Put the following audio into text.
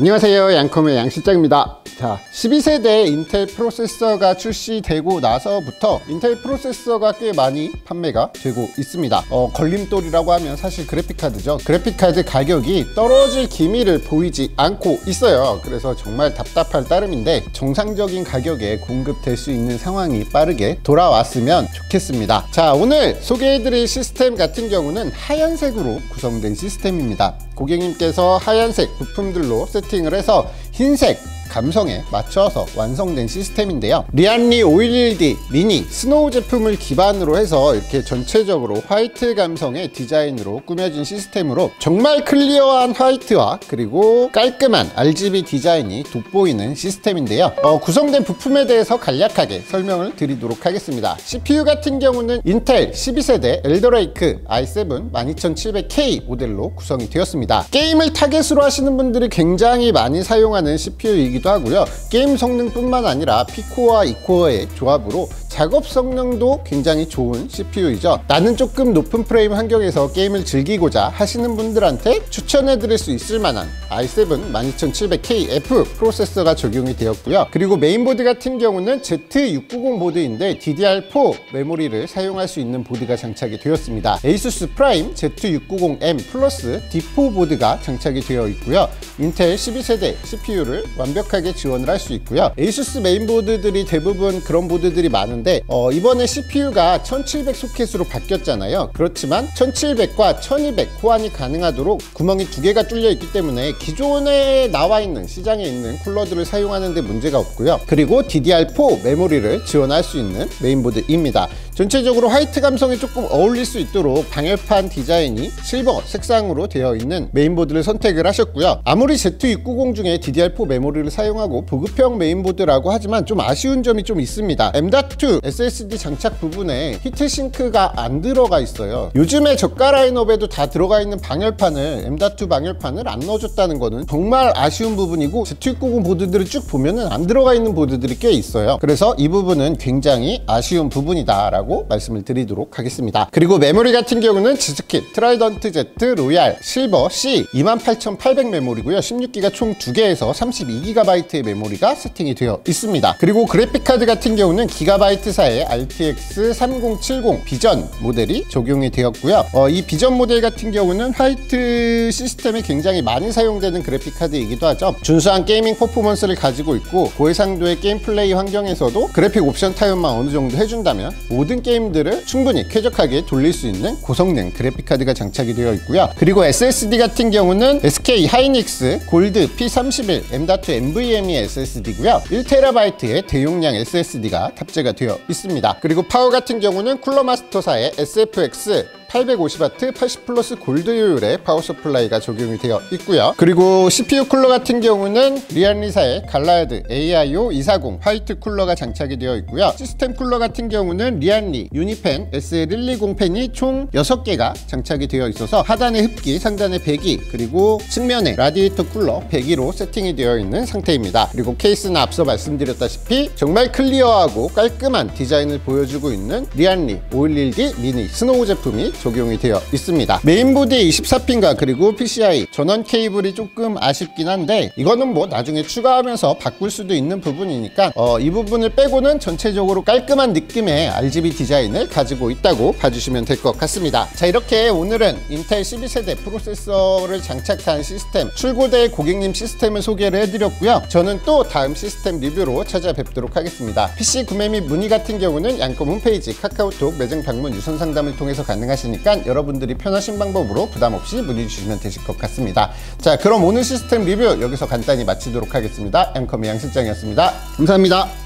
안녕하세요, 양컴의 양실장입니다. 자, 12세대 인텔 프로세서가 출시되고 나서부터 인텔 프로세서가 꽤 많이 판매가 되고 있습니다. 걸림돌이라고 하면 사실 그래픽카드죠. 그래픽카드 가격이 떨어질 기미를 보이지 않고 있어요. 그래서 정말 답답할 따름인데 정상적인 가격에 공급될 수 있는 상황이 빠르게 돌아왔으면 좋겠습니다. 자, 오늘 소개해드릴 시스템 같은 경우는 하얀색으로 구성된 시스템입니다. 고객님께서 하얀색 부품들로 세팅을 해서 흰색 감성에 맞춰서 완성된 시스템인데요. 리안리 511D 미니 스노우 제품을 기반으로 해서 이렇게 전체적으로 화이트 감성의 디자인으로 꾸며진 시스템으로 정말 클리어한 화이트와 그리고 깔끔한 RGB 디자인이 돋보이는 시스템인데요. 구성된 부품에 대해서 간략하게 설명을 드리도록 하겠습니다. CPU 같은 경우는 인텔 12세대 엘더레이크 i7 12700K 모델로 구성이 되었습니다. 게임을 타겟으로 하시는 분들이 굉장히 많이 사용하는 CPU이기도 하고요. 게임 성능뿐만 아니라 P코어와 E코어의 조합으로 작업 성능도 굉장히 좋은 CPU이죠. 나는 조금 높은 프레임 환경에서 게임을 즐기고자 하시는 분들한테 추천해 드릴 수 있을 만한 i7 12700KF 프로세서가 적용이 되었고요. 그리고 메인보드 같은 경우는 Z690 보드인데 DDR4 메모리를 사용할 수 있는 보드가 장착이 되었습니다. ASUS 프라임 Z690M 플러스 D4 보드가 장착이 되어 있고요. 인텔 12세대 CPU를 완벽하게 지원을 할 수 있고요. ASUS 메인보드들이 대부분 그런 보드들이 많은데 이번에 CPU가 1700 소켓으로 바뀌었잖아요. 그렇지만 1700과 1200 호환이 가능하도록 구멍이 2개가 뚫려 있기 때문에 기존에 나와 있는 시장에 있는 쿨러들을 사용하는 데 문제가 없고요. 그리고 DDR4 메모리를 지원할 수 있는 메인보드입니다. 전체적으로 화이트 감성에 조금 어울릴 수 있도록 방열판 디자인이 실버 색상으로 되어 있는 메인보드를 선택을 하셨고요. 아무리 Z690 중에 DDR4 메모리를 사용하고 보급형 메인보드라고 하지만 좀 아쉬운 점이 좀 있습니다. M.2 SSD 장착 부분에 히트싱크가 안 들어가 있어요. 요즘에 저가 라인업에도 다 들어가 있는 방열판을 M.2 방열판을 안 넣어줬다는 거는 정말 아쉬운 부분이고 Z690 보드들을 쭉 보면은 안 들어가 있는 보드들이 꽤 있어요. 그래서 이 부분은 굉장히 아쉬운 부분이다 라고 말씀을 드리도록 하겠습니다. 그리고 메모리 같은 경우는 지스킷 트라이던트 Z 로얄 실버 C 28800 메모리고요. 16기가 총 2개에서 32GB의 메모리가 세팅이 되어 있습니다. 그리고 그래픽카드 같은 경우는 기가바이트사의 RTX 3070 비전 모델이 적용이 되었고요. 이 비전 모델 같은 경우는 화이트 시스템에 굉장히 많이 사용되는 그래픽카드이기도 하죠. 준수한 게이밍 퍼포먼스를 가지고 있고 고해상도의 게임 플레이 환경에서도 그래픽 옵션 타협만 어느 정도 해준다면 모든 게임들을 충분히 쾌적하게 돌릴 수 있는 고성능 그래픽카드가 장착이 되어 있고요. 그리고 SSD 같은 경우는 SK 하이닉스 골드 P31 M.2 NVMe SSD고요. 1TB의 대용량 SSD가 탑재가 되어 있습니다. 그리고 파워 같은 경우는 쿨러마스터사의 SFX 850W 80 플러스 골드 요율의 파워 서플라이가 적용이 되어 있고요. 그리고 CPU 쿨러 같은 경우는 리안리사의 갈라야드 AIO 240 화이트 쿨러가 장착이 되어 있고요. 시스템 쿨러 같은 경우는 리안리 유니팬 SL120 팬이 총 6개가 장착이 되어 있어서 하단에 흡기, 상단에 배기, 그리고 측면에 라디에이터 쿨러 배기로 세팅이 되어 있는 상태입니다. 그리고 케이스는 앞서 말씀드렸다시피 정말 클리어하고 깔끔한 디자인을 보여주고 있는 리안리 511D 미니 스노우 제품이 적용이 되어 있습니다. 메인보드에 24핀과 그리고 PCI 전원 케이블이 조금 아쉽긴 한데 이거는 뭐 나중에 추가하면서 바꿀 수도 있는 부분이니까 이 부분을 빼고는 전체적으로 깔끔한 느낌의 RGB 디자인을 가지고 있다고 봐주시면 될 것 같습니다. 자, 이렇게 오늘은 인텔 12세대 프로세서를 장착한 시스템 출고될 고객님 시스템을 소개를 해드렸고요. 저는 또 다음 시스템 리뷰로 찾아뵙도록 하겠습니다. PC 구매 및 문의 같은 경우는 양컴 홈페이지 카카오톡 매장 방문 유선 상담을 통해서 가능하시니까 여러분들이 편하신 방법으로 부담없이 문의 주시면 되실 것 같습니다. 자, 그럼 오늘 시스템 리뷰 여기서 간단히 마치도록 하겠습니다. 양컴의 양실장이었습니다. 감사합니다.